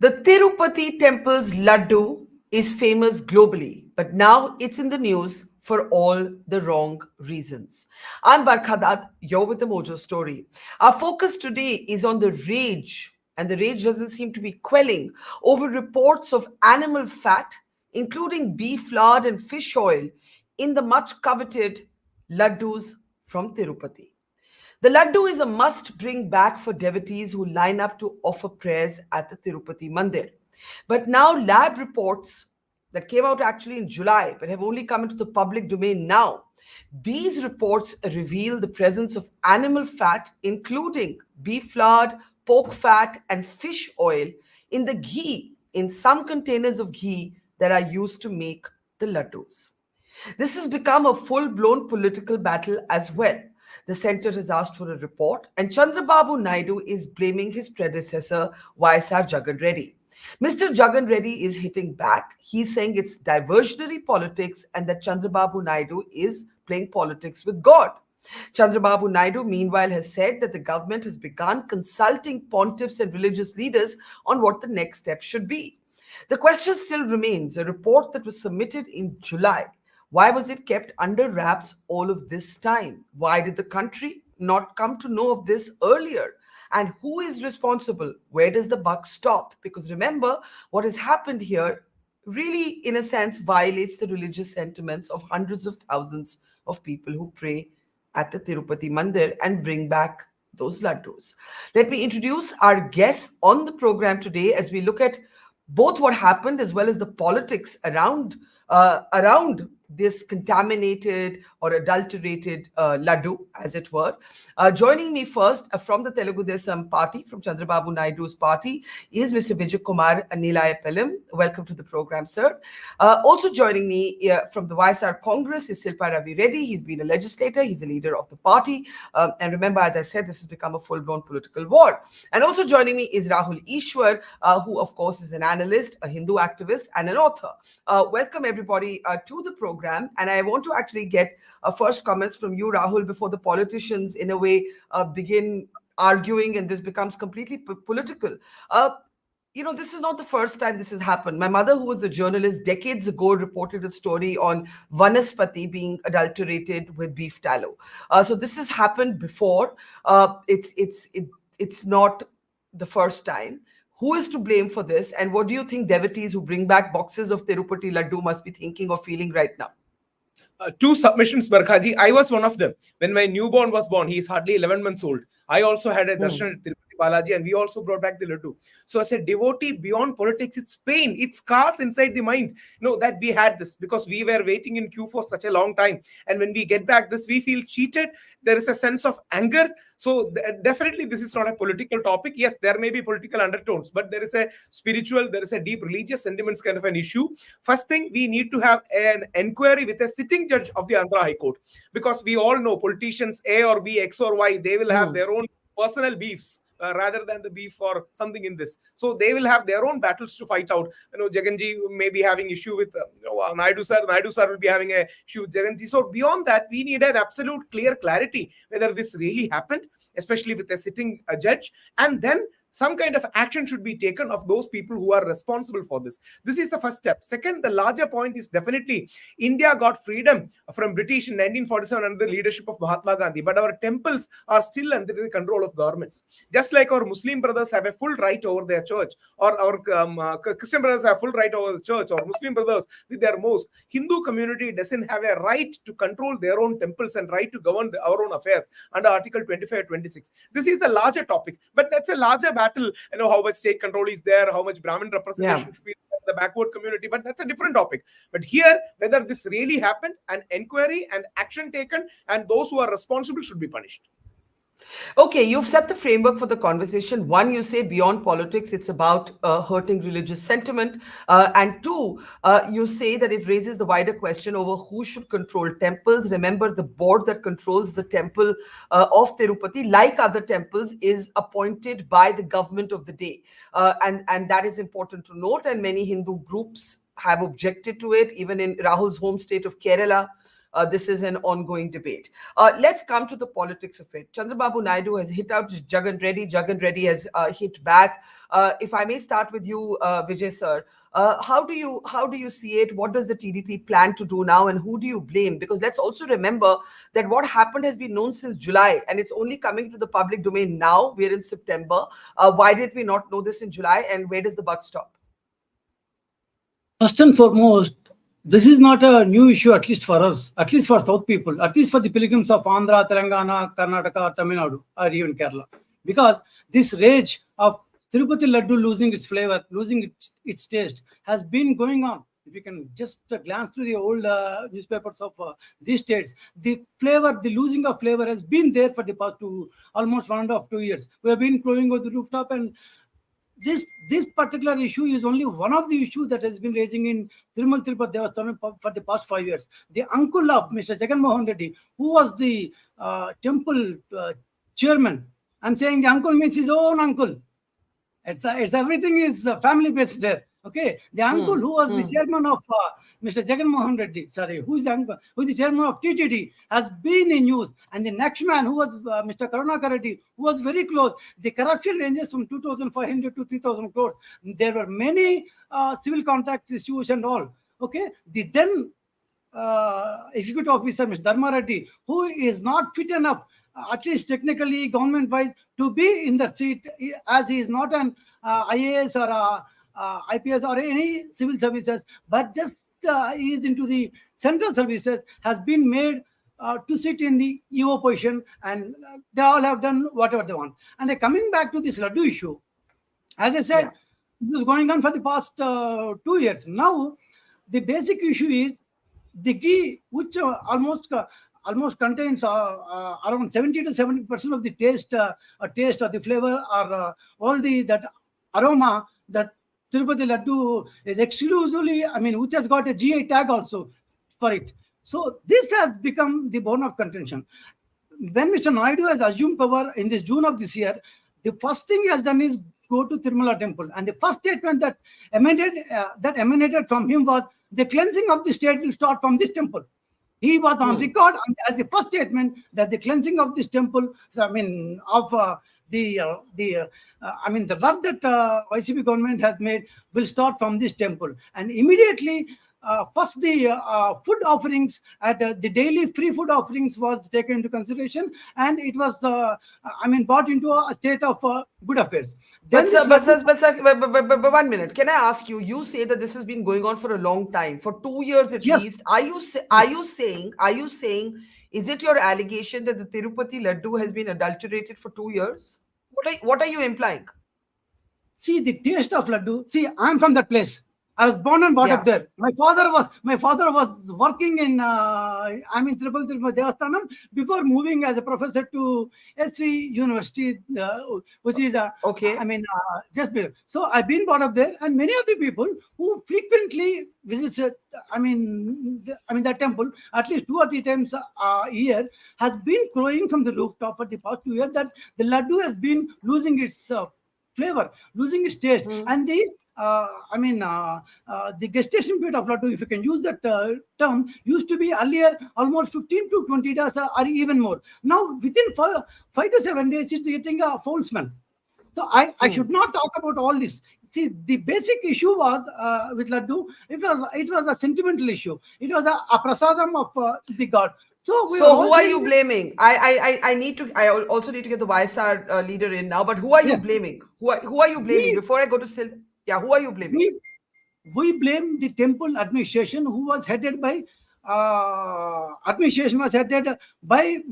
The Tirupati temple's laddu is famous globally, but now it's in the news for all the wrong reasons. I'm Barkha Dutt, you're with the Mojo Story. Our focus today is on the rage, and the rage doesn't seem to be quelling over reports of animal fat, including beef lard and fish oil, in the much coveted laddus from Tirupati. The laddu is a must bring back for devotees who line up to offer prayers at the Tirupati Mandir. But now, lab reports that came out actually in July but have only come into the public domain now. These reports reveal the presence of animal fat, including beef lard, pork fat, and fish oil in the ghee, in some containers of ghee that are used to make the laddus. This has become a full blown political battle as well. The centre has asked for a report, and Chandrababu Naidu is blaming his predecessor, YSR Jagan Reddy. Mr. Jagan Reddy is hitting back. He's saying it's diversionary politics and that Chandrababu Naidu is playing politics with God. Chandrababu Naidu, meanwhile, has said that the government has begun consulting pontiffs and religious leaders on what the next step should be. The question still remains: a report that was submitted in July, why was it kept under wraps all of this time? Why did the country not come to know of this earlier? And who is responsible? Where does the buck stop? Because remember, what has happened here really, in a sense, violates the religious sentiments of hundreds of thousands of people who pray at the Tirupati Mandir and bring back those laddus. Let me introduce our guests on the program today as we look at both what happened as well as the politics around this contaminated or adulterated laddu, as it were. Joining me first from the Telugu Desam Party, from Chandrababu Naidu's party, is Mr. Vijaya Kumar Neelaya. Welcome to the program, sir. Also joining me from the YSR Congress is Silpa Ravi. He's been a legislator. He's a leader of the party. And remember, as I said, this has become a full-blown political war. And also joining me is Rahul Easwar, who, of course, is an analyst, a Hindu activist, and an author. Welcome, everybody, to the program. And I want to actually get first comments from you, Rahul, before the politicians, in a way, begin arguing and this becomes completely political. This is not the first time this has happened. My mother, who was a journalist decades ago, reported a story on vanaspati being adulterated with beef tallow. So this has happened before. It's not the first time. Who is to blame for this? And what do you think devotees who bring back boxes of Tirupati Laddu must be thinking or feeling right now? Two submissions, Barkhaji. I was one of them. When my newborn was born, he is hardly 11 months old. I also had a darshan at Tirupati Balaji, and we also brought back the laddu. So as a devotee, beyond politics, it's pain, it's scars inside the mind. That we had this because we were waiting in queue for such a long time. And when we get back this, we feel cheated. There is a sense of anger. So definitely this is not a political topic. Yes, there may be political undertones, but there is a spiritual, there is a deep religious sentiments kind of an issue. First thing, we need to have an inquiry with a sitting judge of the Andhra High Court, because we all know politicians A or B, X or Y, they will have their own personal beefs. Rather than the beef or something in this. So they will have their own battles to fight out. Jaganji may be having issue with Naidu sir. Naidu sir will be having a issue with Jaganji. So beyond that, we need an absolute clear clarity whether this really happened, especially with a sitting judge. And then some kind of action should be taken of those people who are responsible for this. This is the first step. Second, the larger point is definitely India got freedom from British in 1947 under the leadership of Mahatma Gandhi, but our temples are still under the control of governments. Just like our Muslim brothers have a full right over their church, or our Christian brothers have full right over the church, or Muslim brothers with their mosque, Hindu community doesn't have a right to control their own temples and right to govern our own affairs under Article 25 or 26. This is the larger topic, but that's a larger battle. How much state control is there, how much Brahmin representation should be in the backward community, but that's a different topic. But here, whether this really happened, an inquiry and action taken, and those who are responsible should be punished. Okay, you've set the framework for the conversation. One, you say beyond politics, it's about hurting religious sentiment. And two, you say that it raises the wider question over who should control temples. Remember, the board that controls the temple of Tirupati, like other temples, is appointed by the government of the day. And that is important to note. And many Hindu groups have objected to it, even in Rahul's home state of Kerala. this is an ongoing debate. Let's come to the politics of it. Chandrababu Naidu has hit out Jagan Reddy. Jagan Reddy has hit back. If I may start with you, Vijay sir, how do you see it? What does the TDP plan to do now, and who do you blame? Because let's also remember that what happened has been known since July, and it's only coming to the public domain now. We're in September. Why did we not know this in July, and where does the buck stop? First and foremost, this is not a new issue, at least for us, at least for South people, at least for the pilgrims of Andhra, Telangana, Karnataka, Tamil Nadu, or even Kerala. Because this rage of Tirupati Laddu losing its flavor, losing its taste, has been going on. If you can just glance through the old newspapers of these states, the flavor, the losing of flavor has been there for the past almost 1.5 2 years. We have been growing over the rooftop, and this particular issue is only one of the issues that has been raising in Tirupati Devasthanam for the past 5 years. The uncle of Mr. Jagan Reddy, who was the temple chairman, I'm saying the uncle means his own uncle. It's everything is family based there. Okay, the uncle who was the chairman of Mr. Jagan Reddy, who is the uncle, who is the chairman of TTD, has been in news. And the next man, who was Mr. Karunakar Reddy, who was very close. The corruption ranges from 2,500 to 3,000 crores. There were many civil contract issues and all. Okay, the then executive officer, Mr. Dharma Reddy, who is not fit enough, at least technically, government-wise, to be in the seat, as he is not an IAS or IPS or any civil services, but just he is into the central services, has been made to sit in the EO position, and they all have done whatever they want. And coming back to this Laddu issue, as I said, this is going on for the past 2 years. Now, the basic issue is the ghee, which almost contains around 70 to 70% of the taste or the flavor, or all that aroma that Tirupati Laddu is exclusively, which has got a GI tag also for it. So this has become the bone of contention. When Mr. Naidu has assumed power in this June of this year, the first thing he has done is go to Tirumala temple. And the first statement that emanated from him was, the cleansing of the state will start from this temple. He was on record as the first statement that the cleansing of this temple, the rub that YCP government has made will start from this temple. And immediately, first the food offerings at the daily free food offerings was taken into consideration, and it was brought into a state of good affairs. But, sir, but 1 minute. Can I ask you? You say that this has been going on for a long time, for 2 years at least. Are you saying? Is it your allegation that the Tirupati Laddu has been adulterated for 2 years? What are you implying? See, the taste of Laddu. See, I'm from that place. I was born and brought up there. My father was working in Tirupati Devasthanam before moving as a professor to LC University, which is just below. So I've been brought up there, and many of the people who frequently visit that temple at least 2 or 3 times a year has been crowing from the rooftop for the past 2 years that the Laddu has been losing its flavor, losing its taste, and the gestation period of Laddu, if you can use that term, used to be earlier almost 15 to 20 days or even more. Now, within 5 to 7 days, it's getting a foul smell. So I should not talk about all this. See, the basic issue was with Laddu, it was a sentimental issue. It was a prasadam of the god. So who are you blaming? I also need to get the YSR leader in now. But who are you blaming? Who are you blaming? Before I go to Silpa, who are you blaming? We blame the temple administration, who was headed by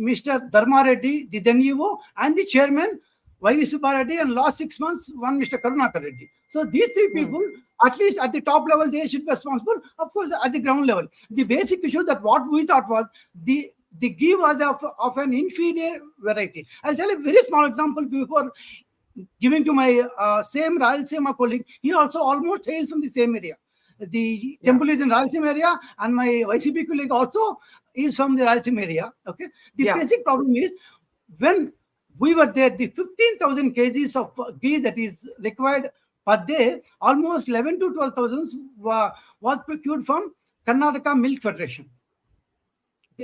Mr. Dharma Reddy, the then EO, and the chairman YSRCP Reddy, and last 6 months one Mr. Karunakar Reddy. So these 3 people, at least at the top level, they should be responsible. Of course, at the ground level, the basic issue that what we thought was the ghee was of an inferior variety. I'll tell a very small example before giving to my same Rayalaseema colleague. He also almost hails from the same area. The temple is in Rayalaseema area, and my YCP colleague also is from the Rayalaseema area. Okay, the basic problem is, when we were there, the 15,000 kgs of ghee that is required per day, almost 11 to 12,000 was procured from Karnataka Milk Federation.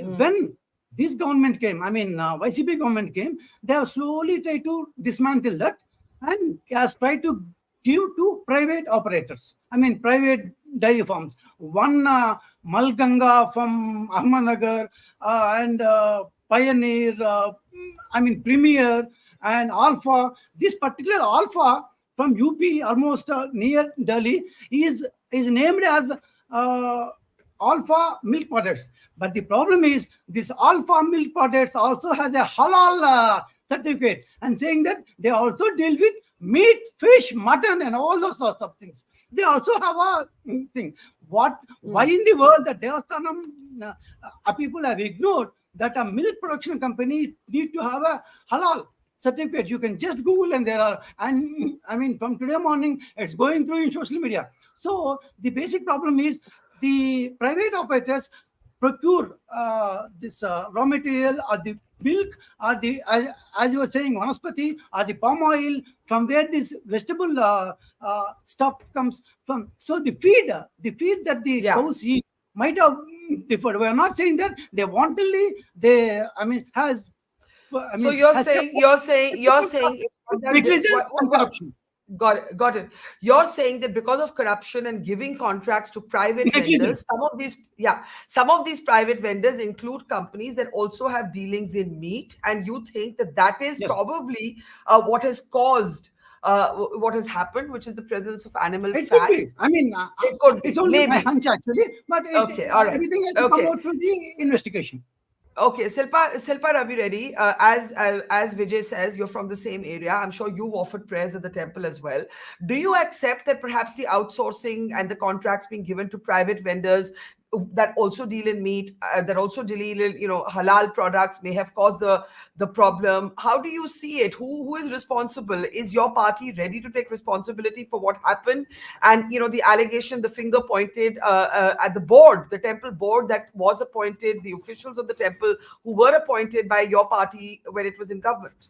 When this government came, I mean, YCP government came, they have slowly tried to dismantle that and has tried to give to private operators. I mean, private dairy farms. One Malganga from Ahmednagar and Pioneer, I mean, Premier and Alpha. This particular Alpha from UP, almost near Delhi, is named as alpha milk products. But the problem is this alpha milk products also has a halal certificate and saying that they also deal with meat, fish, mutton, and all those sorts of things. They also have a thing. Why in the world the Devasthanam people have ignored that a milk production company need to have a halal certificate? You can just Google and there are, and I mean, from today morning, it's going through in social media. So the basic problem is the private operators procure this raw material or the milk or the, as you were saying, vanaspati or the palm oil from where this vegetable stuff comes from. So the feed that the Yeah. cows eat might have differed. We are not saying that they wantonly, they, I mean, So you're has saying it's not that negligence and corruption. got it, got it. You're saying that because of corruption and giving contracts to private vendors, Negligence. some of these private vendors include companies that also have dealings in meat, and you think that that is Yes. probably what has caused what has happened, which is the presence of animal It could fat. be. I mean, It could it's be, only my maybe. hunch actually, but Okay, all right. everything has to come Okay. out through the investigation. Okay, Silpa Ravi Reddy, as Vijay says, you're from the same area. I'm sure you've offered prayers at the temple as well. Do you accept that perhaps the outsourcing and the contracts being given to private vendors that also deal in meat, that also deal in halal products may have caused the problem? How do you see it? Who is responsible? Is your party ready to take responsibility for what happened? And the allegation, the finger pointed at the board, the temple board that was appointed, the officials of the temple who were appointed by your party when it was in government.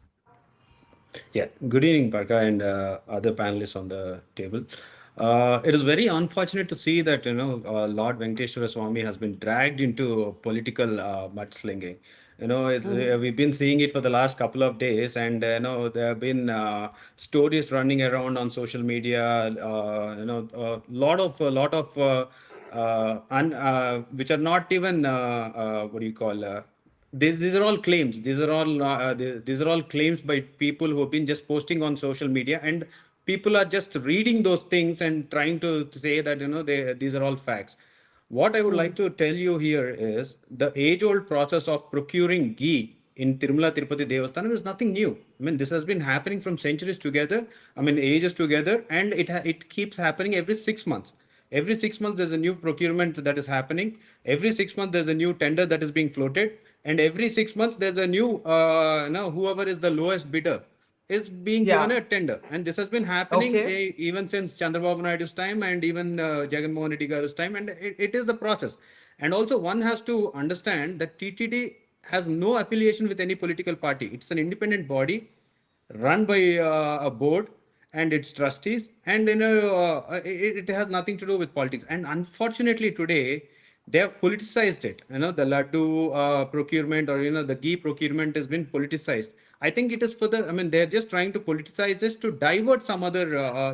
Yeah, good evening, Barkha, and other panelists on the table. It is very unfortunate to see that Lord Venkateshwara Swami has been dragged into political mudslinging. We've been seeing it for the last couple of days, and there have been stories running around on social media. Which are not even what do you call. These are all claims. These are all claims by people who have been just posting on social media, and people are just reading those things and trying to say that these are all facts. What I would like to tell you here is the age-old process of procuring ghee in Tirumala Tirupati Devasthanam is nothing new. I mean, this has been happening from centuries together. I mean, ages together, and it keeps happening every 6 months. Every 6 months, there's a new procurement that is happening. Every 6 months, there's a new tender that is being floated, and every 6 months, there's a new whoever is the lowest bidder is being given Yeah. a tender, and this has been happening Okay. even since Chandrababu Naidu's time and even Jagan Reddy garu's time, and it is a process. And also, one has to understand that TTD has no affiliation with any political party. It's an independent body run by a board and its trustees, and it has nothing to do with politics. And unfortunately, today they have politicized it. The laddu procurement, or the ghee procurement has been politicized. I think it is for the. I mean, they're just trying to politicize this to divert some other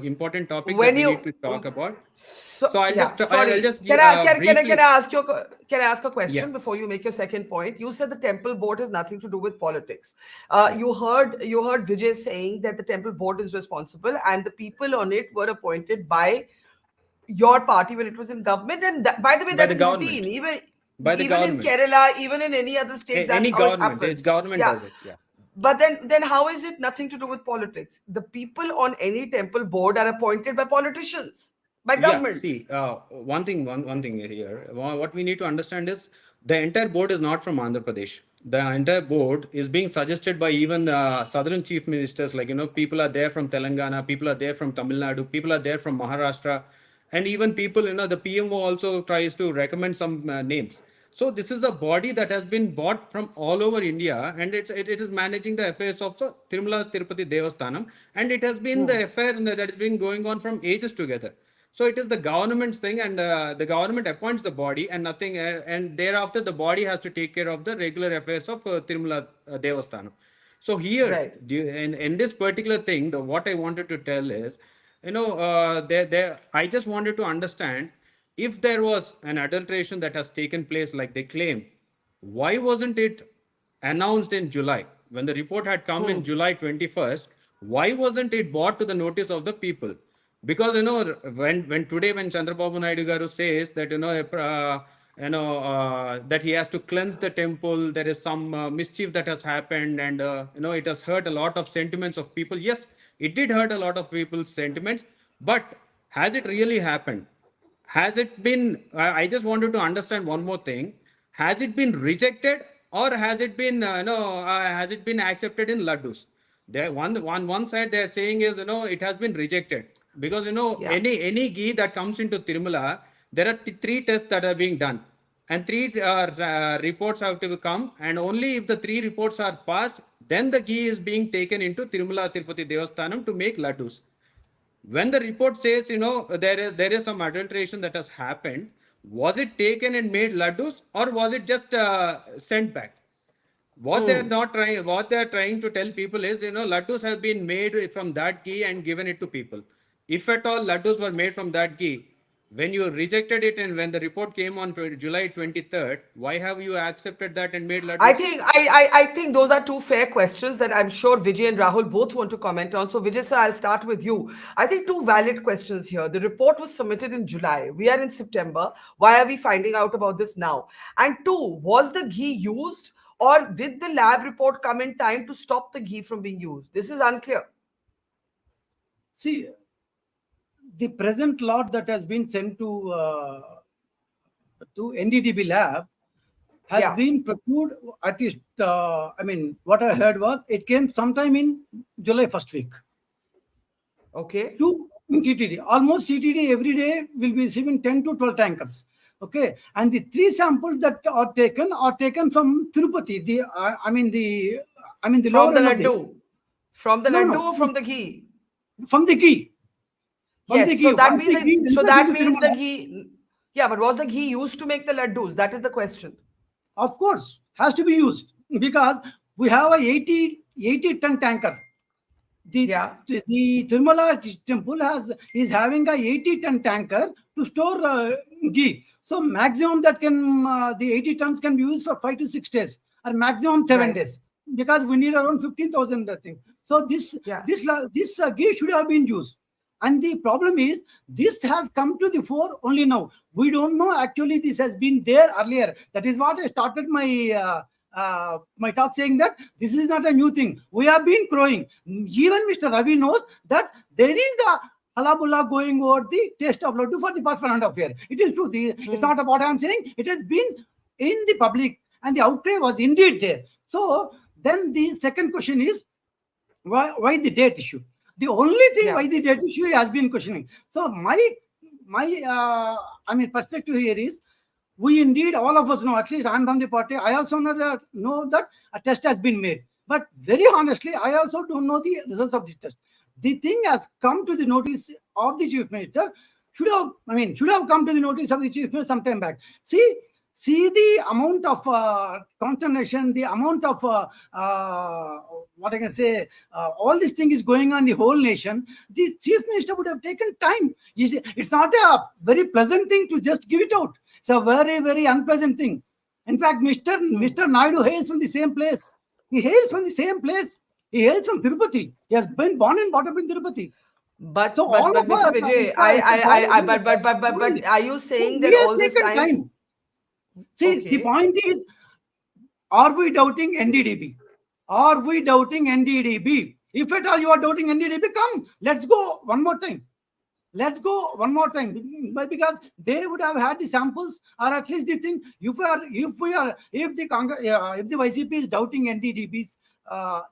important topics that When we need you to talk about. So So yeah, I'll sorry. just Can briefly. I ask you can I ask a Yeah. question before you make your second point? You said the temple board has nothing to do with politics. Yeah. You heard Vijay saying that the temple board is responsible and the people on it were appointed by your party when it was in government. And by the way, By that the is routine. government. By the Even in government. Kerala, even in any other states, that's Any how it government. Its happens. government Yeah. does it. Yeah. But then how is it nothing to do with politics? The people on any temple board are appointed by politicians, by Yeah, see, governments. one thing here. What we need to understand is the entire board is not from Andhra Pradesh. The entire board is being suggested by even southern chief ministers. Like people are there from Telangana, people are there from Tamil Nadu, people are there from Maharashtra, and even people. The PMO also tries to recommend some names. So this is a body that has been bought from all over India, and it is managing the affairs of the Tirumala Tirupati Devasthanam, and it has been the affair that has been going on from ages together. So it is the government's thing, and the government appoints the body, and nothing, and thereafter the body has to take care of the regular affairs of Tirumala Devasthanam. So here, Right. in this particular thing, what I wanted to tell is, I just wanted to understand if there was an adulteration that has taken place, like they claim, why wasn't it announced in July? When the report had come in July 21st, why wasn't it brought to the notice of the people? Because when today when Chandrababu Naidu garu says that that he has to cleanse the temple, there is some mischief that has happened, and it has hurt a lot of sentiments of people. Yes, it did hurt a lot of people's sentiments, but has it really happened? Has it been, I just wanted to understand one more thing. Has it been rejected, or has it been has it been accepted in laddus? There, one side they're saying is, it has been rejected, because Yeah. any ghee that comes into Tirumala, there are three tests that are being done, and three reports have to come, and only if the three reports are passed, then the ghee is being taken into Tirumala Tirupati Devasthanam to make laddus. When the report says, there is some adulteration that has happened, was it taken and made laddus, or was it just sent back? What they're trying to tell people is, laddus have been made from that ghee and given it to people. If at all laddus were made from that ghee, when you rejected it and when the report came on July 23rd, why have you accepted that and made I laddus? think I think those are two fair questions that I'm sure Vijay and Rahul both want to comment on. So Vijay sir, I'll start with you. I think two valid questions here. The report was submitted in July. We are in September. Why are we finding out about this now? And two, was the ghee used, or did the lab report come in time to stop the ghee from being used? This is unclear. See, the present lot that has been sent to NDDB lab has Yeah. been procured at least, what I heard was it came sometime in July first week Okay. to TTD. Almost TTD every day will be receiving 10 to 12 tankers. Okay, and the three samples that are taken from Tirupati. The From lower the end of the, laddu. From the no, laddu no, or from the ghee? from the ghee. From the Yes. So ghee. that Once means the ghee so enters that into means the Tirumala, ghee. Yeah, but was the ghee used to make the laddus? That is the question. of course, has to be used because we have a 80-ton tanker. Yeah. The Tirumala temple is having a 80-ton tanker to store ghee. So maximum that can the 80 tons can be used for 5 to 6 days, or maximum 7 days, Right. because we need around 15,000 I think. So Yeah. this ghee should have been used. And the problem is, this has come to the fore only now. We don't know actually this has been there earlier. That is what I started my talk saying, that this is not a new thing. We have been growing. Even Mr. Ravi knows that there is a halabulla going over the taste of laddu for the past 1.5 years. It is true. It's not about what I am saying. It has been in the public, and the outcry was indeed there. So then the second question is, why the date issue? The only thing Yeah. why the date issue has been questioning. So my perspective here is, we indeed, all of us know, at least I'm from the party, I also know that a test has been made. But very honestly, I also don't know the results of the test. The thing has come to the notice of the chief minister, should have come to the notice of the chief minister some time back. See the amount of consternation, the amount of what I can say, all this thing is going on in the whole nation. The chief minister would have taken time. You see, it's not a very pleasant thing to just give it out. It's a very, very unpleasant thing. In fact, Mr. Naidu hails from the same place. He hails from the same place. He hails from Tirupati. He has been born and brought up in Tirupati. But So all of Mr. us, Vijay, but are you saying he that has all this taken time? time. See, the Okay. point is, are we doubting NDDB? Are we doubting NDDB? If at all you are doubting NDDB, come, let's go one more time. Let's go one more time. But because they would have had the samples, or at least the thing. If the Congress, if the YCP is doubting NDDB's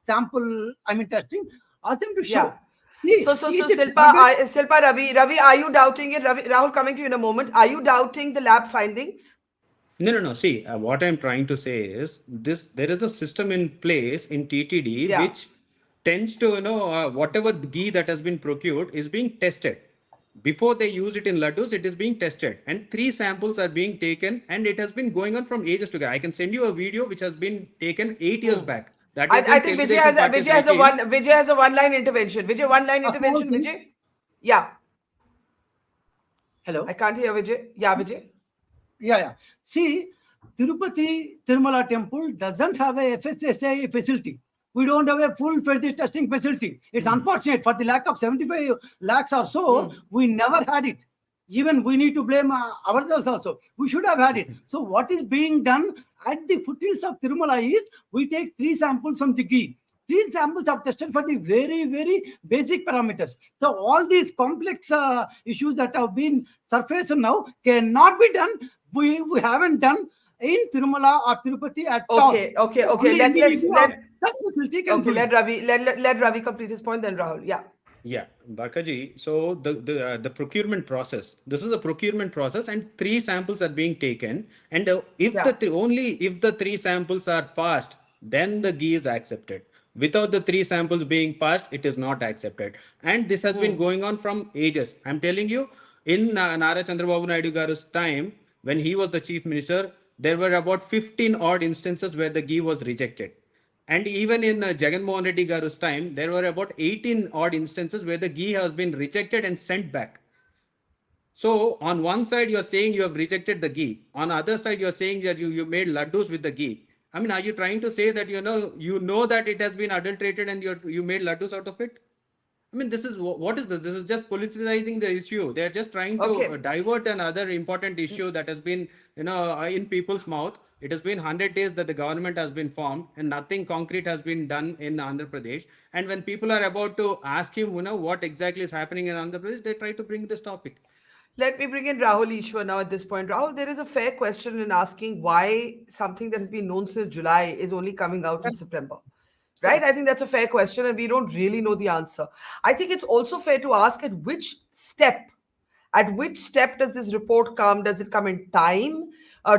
sample, testing, ask them to Yeah. show. See, So is it Silpa, target? Silpa, Ravi, are you doubting it? Rahul, coming to you in a moment. Are you doubting the lab findings? No, no, no. See, what I'm trying to say is this: there is a system in place in TTD Yeah. which tends to, whatever ghee that has been procured is being tested. Before they use it in laddus, it is being tested, and 3 samples are being taken, and it has been going on from ages together. I can send you a video which has been taken 8 years back. That is I in think Telugu Desam Party's regime. Vijay has a one-line intervention. Vijay, one-line A small intervention, thing. Vijay. Yeah. Hello. I can't hear Vijay. Yeah, Vijay. Yeah. See, Tirupati Tirumala temple doesn't have a FSSAI facility. We don't have a full-fledged testing facility. It's unfortunate for the lack of 75 lakhs or so, we never had it. Even we need to blame ourselves also. We should have had it. So what is being done at the foothills of Tirumala is we take 3 samples from the ghee. 3 samples are tested for the very, very basic parameters. So all these complex issues that have been surfaced now cannot be done. We haven't done in Tirumala or Tirupati at all. Okay. Only Let facility can do let Ravi let Ravi complete his point, then Rahul. Yeah. Yeah, Barkha. So the procurement process. This is a procurement process, and 3 samples are being taken. And if only if the 3 samples are passed, then the ghee is accepted. Without the 3 samples being passed, it is not accepted. And this has been going on from ages. I'm telling you, in Nara Chandrababu Naidu Garu's time, when he was the chief minister, there were about 15 odd instances where the ghee was rejected. And even in Jagan Reddy Garu's time, there were about 18 odd instances where the ghee has been rejected and sent back. So on one side, you're saying you have rejected the ghee. On the other side, you're saying that you made laddus with the ghee. I mean, are you trying to say that you know that it has been adulterated and you made laddus out of it? I mean, this is what is this? This is just politicizing the issue. They are just trying to divert another important issue that has been, in people's mouth. It has been 100 days that the government has been formed and nothing concrete has been done in Andhra Pradesh. And when people are about to ask him, what exactly is happening in Andhra Pradesh, they try to bring this topic. Let me bring in Rahul Easwar now at this point. Rahul, there is a fair question in asking why something that has been known since July is only coming out in September. Right? I think that's a fair question, and we don't really know the answer. I think it's also fair to ask at which step does this report come? Does it come in time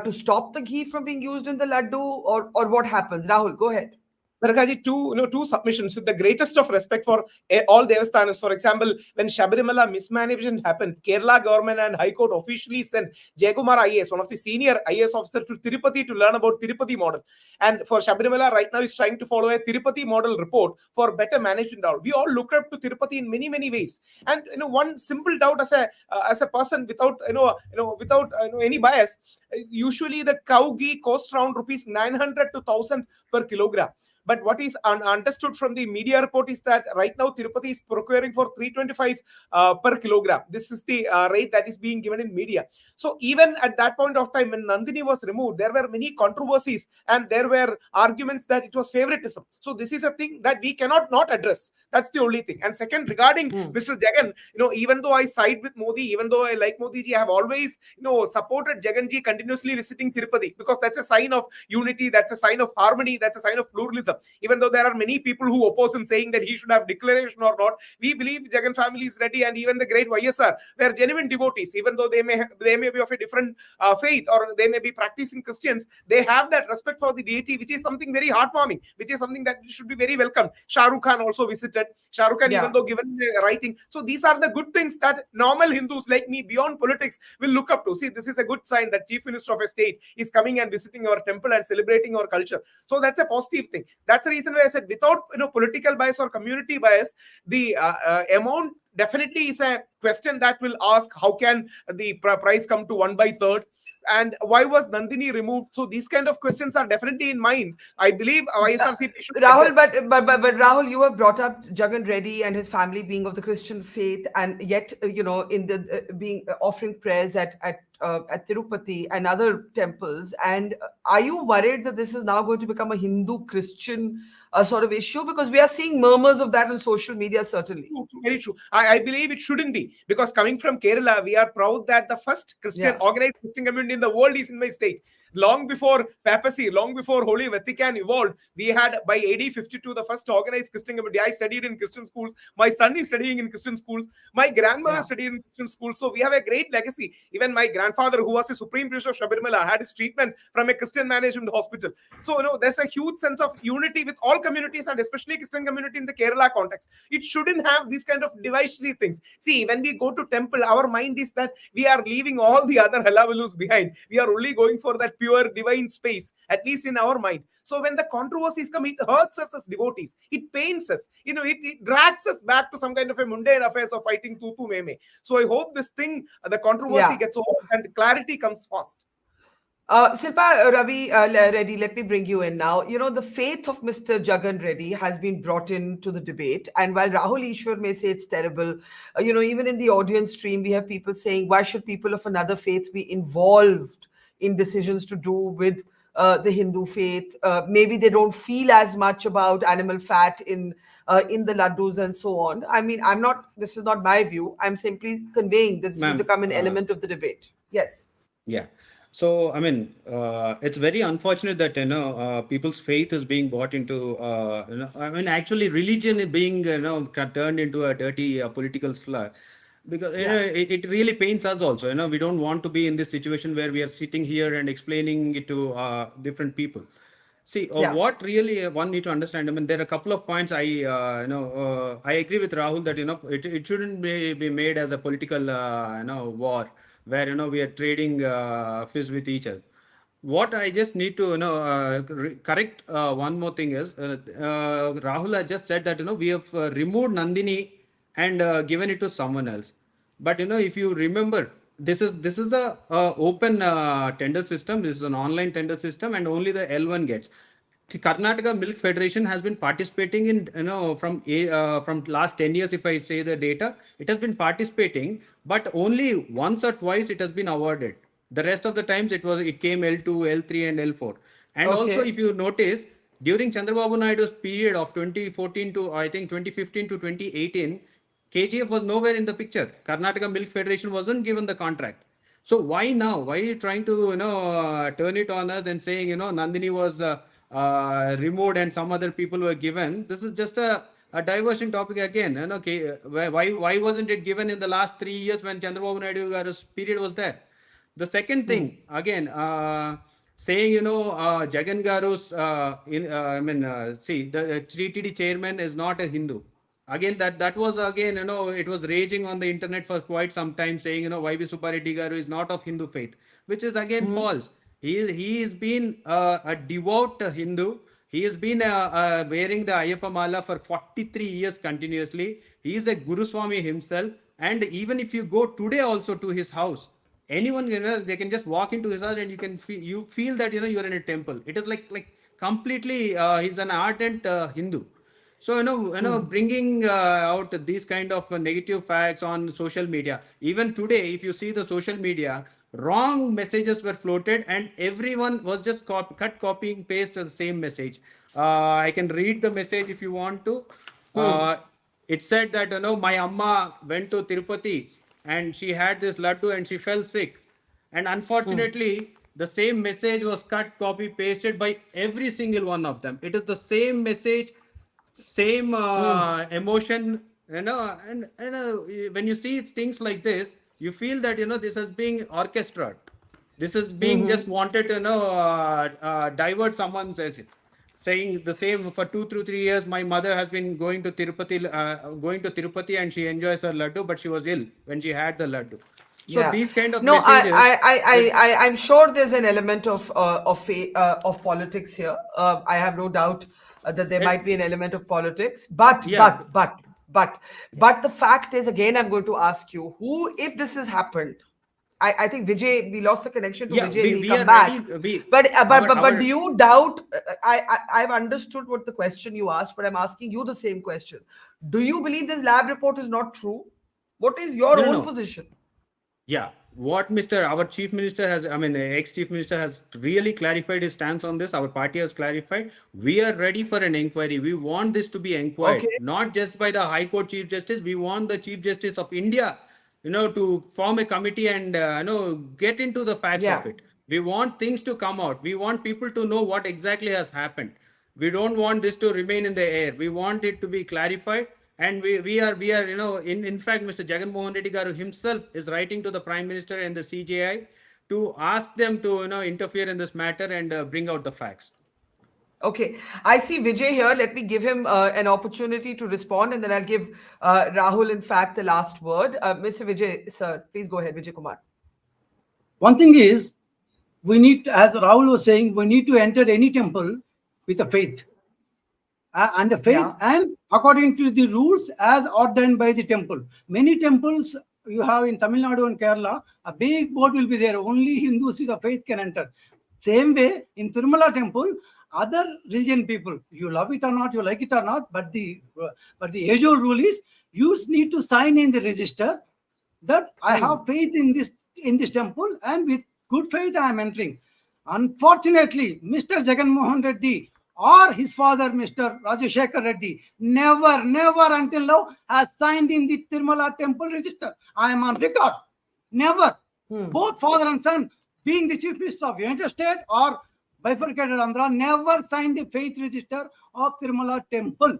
to stop the ghee from being used in the laddu, or what happens? Rahul, go ahead. Barkha, two submissions with the greatest of respect for all Devasthanas. For example, when Shabarimala mismanagement happened, Kerala government and High Court officially sent Jayakumar IAS, one of the senior IAS officers, to Tirupati to learn about Tirupati model. And for Shabarimala right now is trying to follow a Tirupati model report for better management. We all look up to Tirupati in many, many ways. And one simple doubt as a person without any bias, usually the cow ghee costs around rupees 900 to 1000 per kilogram. But what is understood from the media report is that right now Tirupati is procuring for 325 per kilogram. This is the rate that is being given in media. So even at that point of time when Nandini was removed, there were many controversies and there were arguments that it was favoritism. So this is a thing that we cannot not address. That's the only thing. And second, regarding Mr. Jagan, even though I side with Modi, even though I like Modi ji, I have always supported Jagan ji continuously visiting Tirupati, because that's a sign of unity, that's a sign of harmony, that's a sign of pluralism. Even though there are many people who oppose him saying that he should have declaration or not, we believe Jagan family is ready, and even the great YSR, they are genuine devotees. Even though they may be of a different faith, or they may be practicing Christians, they have that respect for the deity, which is something very heartwarming, which is something that should be very welcome. Shah Rukh Khan also visited. Shah Rukh Khan, even though given the writing. So these are the good things that normal Hindus like me beyond politics will look up to. See, this is a good sign that Chief Minister of a state is coming and visiting our temple and celebrating our culture. So that's a positive thing. That's the reason why I said without political bias or community bias, the amount definitely is a question that will ask how can the price come to 1/3, and why was Nandini removed? So these kind of questions are definitely in mind. I believe YSRCP should Rahul, address. but Rahul, you have brought up Jagan Reddy and his family being of the Christian faith, and yet in the being offering prayers at Tirupati and other temples. And are you worried that this is now going to become a Hindu-Christian sort of issue? Because we are seeing murmurs of that on social media, certainly. Very true. I believe it shouldn't be, because coming from Kerala, we are proud that the first organized Christian community in the world is in my state. Long before papacy, long before Holy Vatican evolved, we had by AD 52 the first organized Christian community. I studied in Christian schools. My son is studying in Christian schools. My grandmother studied in Christian schools. So we have a great legacy. Even my grandfather, who was a supreme priest of Shabarimala, had his treatment from a Christian management hospital. So there's a huge sense of unity with all communities, and especially Christian community in the Kerala context. It shouldn't have these kind of divisory things. See, when we go to temple, our mind is that we are leaving all the other halavalus behind. We are only going for that pure divine space, at least in our mind. So when the controversies come, it hurts us as devotees. It pains us. It drags us back to some kind of a mundane affairs of fighting tutu meme. So I hope this thing, the controversy gets over and clarity comes fast. Silpa, Ravi, Reddy, let me bring you in now. The faith of Mr. Jagan Reddy has been brought into the debate. And while Rahul Easwar may say it's terrible, even in the audience stream, we have people saying, why should people of another faith be involved in decisions to do with the Hindu faith? Maybe they don't feel as much about animal fat in the laddus and so on. I mean, this is not my view. I'm simply conveying this has become an element of the debate. Yes. Yeah. So, I mean, it's very unfortunate that, people's faith is being brought into, actually religion is being, turned into a dirty political slur. Because it really pains us also. We don't want to be in this situation where we are sitting here and explaining it to different people. See, what really one need to understand. I mean, there are a couple of points I agree with Rahul that it shouldn't be made as a political war where we are trading fists with each other. What I just need to correct one more thing is Rahul has just said that we have removed Nandini and given it to someone else. But if you remember, this is a open tender system. This is an online tender system, and only the L1 gets. The Karnataka Milk Federation has been participating in from last 10 years. If I say the data, it has been participating, but only once or twice it has been awarded. The rest of the times it came L2, L3, and L4. And also, if you notice, during Chandrababu Naidu's period of 2014 to I think 2015 to 2018. KGF was nowhere in the picture. Karnataka Milk Federation wasn't given the contract. So why now? Why are you trying to turn it on us and saying Nandini was removed and some other people were given? This is just a diversion topic again. Why wasn't it given in the last 3 years when Chandrababu Naidu's period was there? The second thing again, saying Jagan Garu's see, the TTD chairman is not a Hindu. Again, that was again, it was raging on the internet for quite some time, saying, YB Suppareddy Garu is not of Hindu faith, which is again false. He has been a devout Hindu. He has been wearing the Ayyappa Mala for 43 years continuously. He is a Guru Swami himself. And even if you go today also to his house, anyone, they can just walk into his house and you feel that, you're in a temple. It is like completely, he's an ardent Hindu. So, bringing out these kind of negative facts on social media. Even today, if you see the social media, wrong messages were floated and everyone was just copying, paste the same message. I can read the message if you want to. It said that, my amma went to Tirupati and she had this laddu and she fell sick. And unfortunately, the same message was cut, copy, pasted by every single one of them. It is the same message, same emotion, and when you see things like this, you feel that this is being orchestrated. This is being just wanted to divert someone's saying the same for 2 to 3 years. My mother has been going to Tirupati and she enjoys her laddu, but she was ill when she had the laddu. So these kind of messages. I'm sure there's an element of politics here. I have no doubt that there might be an element of politics, but the fact is, again, I'm going to ask you, if this has happened, I think Vijay, we lost the connection to Vijay. He'll come back. But do you doubt? I've understood what the question you asked, but I'm asking you the same question. Do you believe this lab report is not true? What is your own position? Yeah, what our chief minister ex-chief minister has really clarified his stance on this. Our party has clarified. We are ready for an inquiry. We want this to be inquired, not just by the High Court Chief Justice. We want the Chief Justice of India, to form a committee and, get into the facts of it. We want things to come out. We want people to know what exactly has happened. We don't want this to remain in the air. We want it to be clarified. And we are, in fact, Mr. Jagan Reddy Garu himself is writing to the Prime Minister and the CJI to ask them to, interfere in this matter and bring out the facts. Okay, I see Vijay here. Let me give him an opportunity to respond, and then I'll give Rahul, in fact, the last word. Mr. Vijay, sir, please go ahead, Vijay Kumar. One thing is, we need, as Rahul was saying, we need to enter any temple with a faith. And the faith, and according to the rules as ordained by the temple. Many temples you have in Tamil Nadu and Kerala, a big board will be there. Only Hindus with a faith can enter. Same way, in Tirumala temple, other religion people, you love it or not, you like it or not, but the age-old rule is, you need to sign in the register that I have faith in this temple, and with good faith I am entering. Unfortunately, Mr. Jagan Reddy or his father, Mr. Rajashekar Reddy, never until now has signed in the Tirumala temple register. I am on record. Never. Both father and son, being the chief minister of United States or bifurcated Andhra, never signed the faith register of Tirumala temple.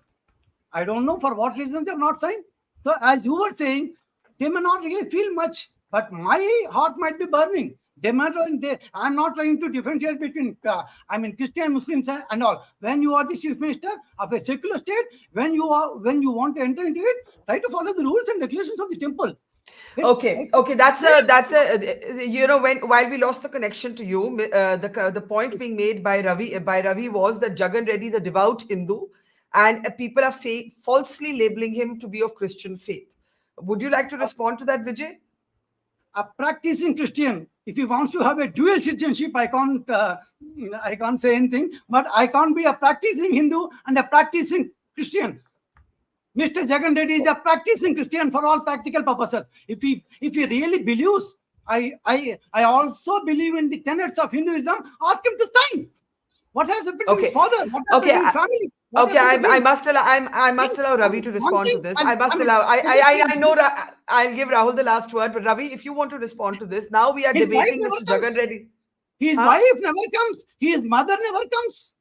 I don't know for what reason they have not signed. So as you were saying, they may not really feel much, but my heart might be burning. I'm not trying to differentiate between, Christian, Muslims and all. When you are the chief minister of a secular state, when you want to enter into it, try to follow the rules and regulations of the temple. Okay. That's a while we lost the connection to you, the point being made by Ravi was that Jagan Reddy is a devout Hindu, and people are falsely labeling him to be of Christian faith. Would you like to respond to that, Vijay? A practicing Christian, if he wants to have a dual citizenship, I can't say anything, but I can't be a practicing Hindu and a practicing Christian. Mr. Jagan Reddy is a practicing Christian for all practical purposes. If he really believes, I also believe in the tenets of Hinduism, ask him to sign. What has happened to his father? What happened to his family? I must allow Ravi to respond to this. I know I'll give Rahul the last word, but Ravi, if you want to respond to this, now we are debating Mr. Jagan Reddy. His wife never comes. His mother never comes.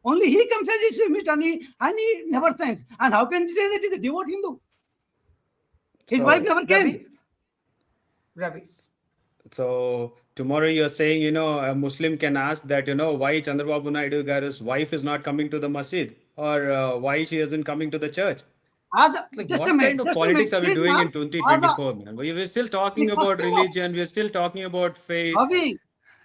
Only he comes as his meet and he never signs. And how can you say that he's a devout Hindu? His wife never came. Ravi. So tomorrow you're saying, a Muslim can ask that, why Chandrababu Naidu Garu's wife is not coming to the masjid, or why she isn't coming to the church. What kind of politics are we doing in 2024, man? We're still talking about religion. We're still talking about faith.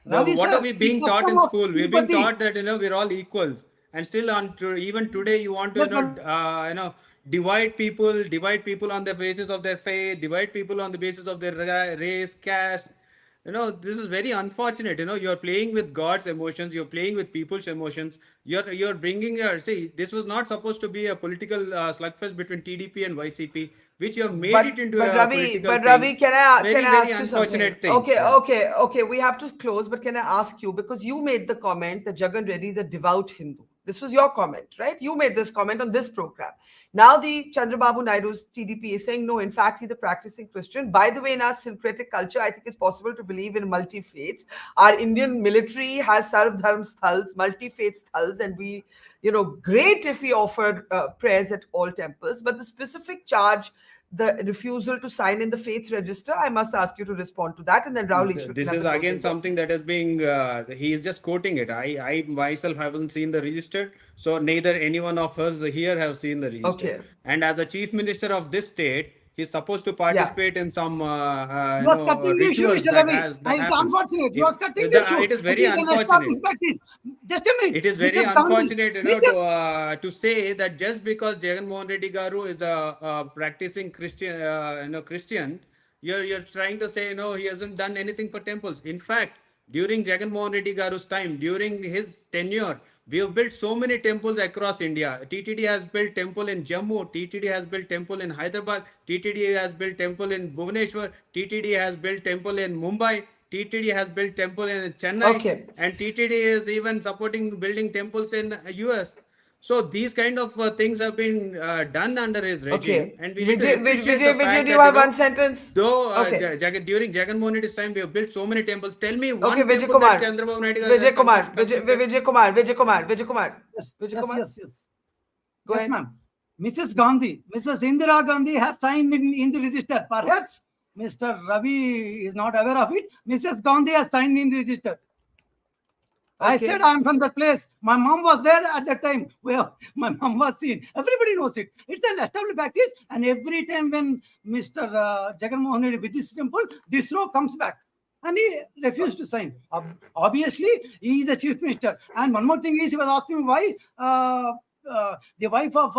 Ravi, what are we being taught in school? We're being taught that, we're all equals. And still even today, you want to, divide people on the basis of their faith, divide people on the basis of their race, caste. This is very unfortunate. You're playing with God's emotions. You're playing with people's emotions. You're bringing this was not supposed to be a political slugfest between TDP and YCP, which you have made it into a political thing. Ravi, can I ask you unfortunate something? Thing. Okay. We have to close, but can I ask you, because you made the comment that Jagan Reddy is a devout Hindu. This was your comment, right? You made this comment on this program. Now the Chandrababu Naidu's TDP is saying, no, in fact, he's a practicing Christian. By the way, in our syncretic culture, I think it's possible to believe in multi-faiths. Our Indian military has Sarv Dharm sthals, multi-faith sthals, and we, great if we offered prayers at all temples. But the specific charge, the refusal to sign in the faith register, I must ask you to respond to that. And then Rahul. This is again something that is being, he is just quoting it. I myself haven't seen the register. So neither any one of us here have seen the register. Okay. And as a chief minister of this state, he's supposed to participate in some he was cutting the issue, Mr. Ravi. It's unfortunate. He was cutting the issue. It is very unfortunate. Just a minute. It is very unfortunate, to say that just because Jagan Reddy Garu is a practicing Christian, you're trying to say, he hasn't done anything for temples. In fact, during Jagan Reddy Garu's time, during his tenure, we have built so many temples across India. TTD has built temple in Jammu. TTD has built temple in Hyderabad. TTD has built temple in Bhubaneswar. TTD has built temple in Mumbai. TTD has built temple in Chennai. Okay. And TTD is even supporting building temples in US. So these kind of things have been done under his regime, Okay. and we need to Vijay, appreciate Vijay, the Vijay, fact do you that, have one sentence? though Okay. During Jagan Mohan Reddy's time, we have built so many temples. Tell me Okay, one Vijay temple that Kumar. Chandrababu Naidu has Vijay Kumar. constructed. Vijay Kumar. Vijay Kumar. Vijay Kumar. Yes, Vijay yes, Kumar. yes. Go Yes, ahead. ma'am. Mrs. Gandhi, Mrs. Indira Gandhi has signed in the register. Perhaps Mr. Ravi is not aware of it. Mrs. Gandhi has signed in the register. I Okay. said I am from that place. My mom was there at that time where my mom was seen. Everybody knows it. It's an established practice. And every time when Mr. Jagan Mohan Reddy visits temple, this row comes back. And he refused to sign. Obviously, he is the chief minister. And one more thing is, he was asking why the wife of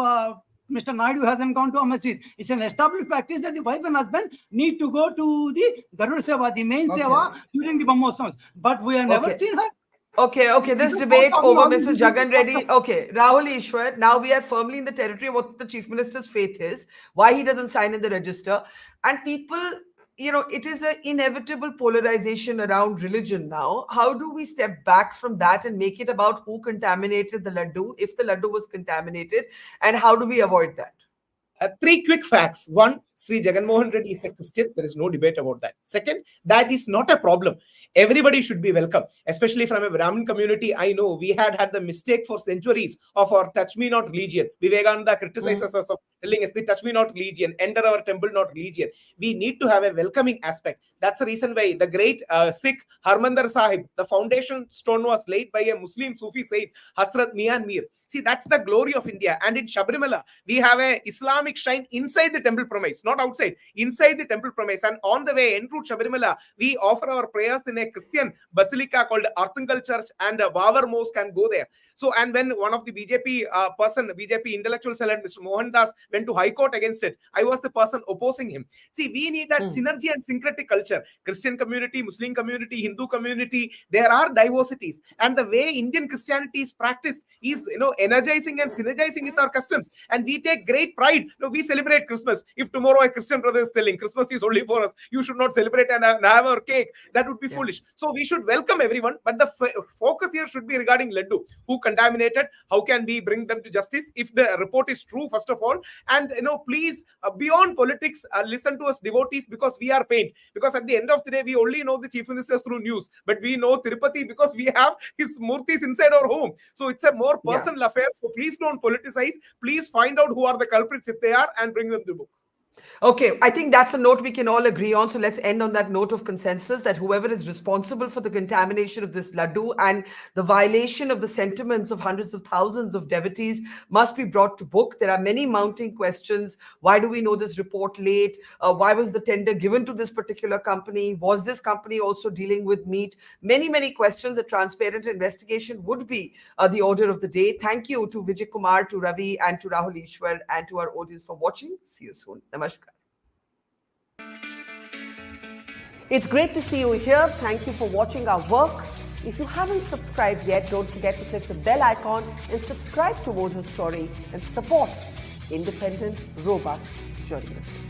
Mr. Naidu hasn't gone to a masjid. It's an established practice that the wife and husband need to go to the Garuda Seva, the main Seva, during the Brahmosams. But we have never seen her. Okay. This debate over Mr. Jagan Reddy. Okay, Rahul Easwar. Now we are firmly in the territory of what the Chief Minister's faith is, why he doesn't sign in the register. And people, it is an inevitable polarization around religion now. How do we step back from that and make it about who contaminated the laddu, if the laddu was contaminated, and how do we avoid that? 3 quick facts. One, Sri Jagan Mohan Reddy is a Christian. There is no debate about that. Second, that is not a problem. Everybody should be welcome, especially from a Brahmin community. I know we had the mistake for centuries of our touch me not religion. Vivekananda criticizes us of telling us the touch me not religion, enter our temple not religion. We need to have a welcoming aspect. That's the reason why the great Sikh Harmandir Sahib, the foundation stone was laid by a Muslim Sufi saint, Hasrat Mian Mir. See, that's the glory of India. And in Sabrimala, we have a Islamic shrine inside the temple premise, not outside, inside the temple premise. And on the way, en route Sabrimala, we offer our prayers in a Christian basilica called Arthangal Church, and Vavar Mosque can go there. So, and when one of the BJP intellectual cell, Mr. Mohan Das, went to High Court against it, I was the person opposing him. See, we need that synergy and syncretic culture. Christian community, Muslim community, Hindu community, there are diversities. And the way Indian Christianity is practiced is, energizing and synergizing with our customs. And we take great pride. We celebrate Christmas. If tomorrow a Christian brother is telling Christmas is only for us, you should not celebrate and have our cake, that would be foolish. So we should welcome everyone. But the focus here should be regarding laddu. Who contaminated? How can we bring them to justice? If the report is true, first of all. And, please, beyond politics, listen to us devotees, because we are pained. Because at the end of the day, we only know the chief minister through news. But we know Tirupati because we have his murtis inside our home. So it's a more personal affair. So please don't politicize. Please find out who are the culprits, if they are, and bring them to book. Okay, I think that's a note we can all agree on. So let's end on that note of consensus that whoever is responsible for the contamination of this laddu and the violation of the sentiments of hundreds of thousands of devotees must be brought to book. There are many mounting questions. Why do we know this report late? Why was the tender given to this particular company? Was this company also dealing with meat? Many questions. A transparent investigation would be the order of the day. Thank you to Vijay Kumar, to Ravi, and to Rahul Easwar, and to our audience for watching. See you soon. Namaskar. It's great to see you here. Thank you for watching our work. If you haven't subscribed yet, don't forget to click the bell icon and subscribe to Mojo Story and support independent, robust journalism.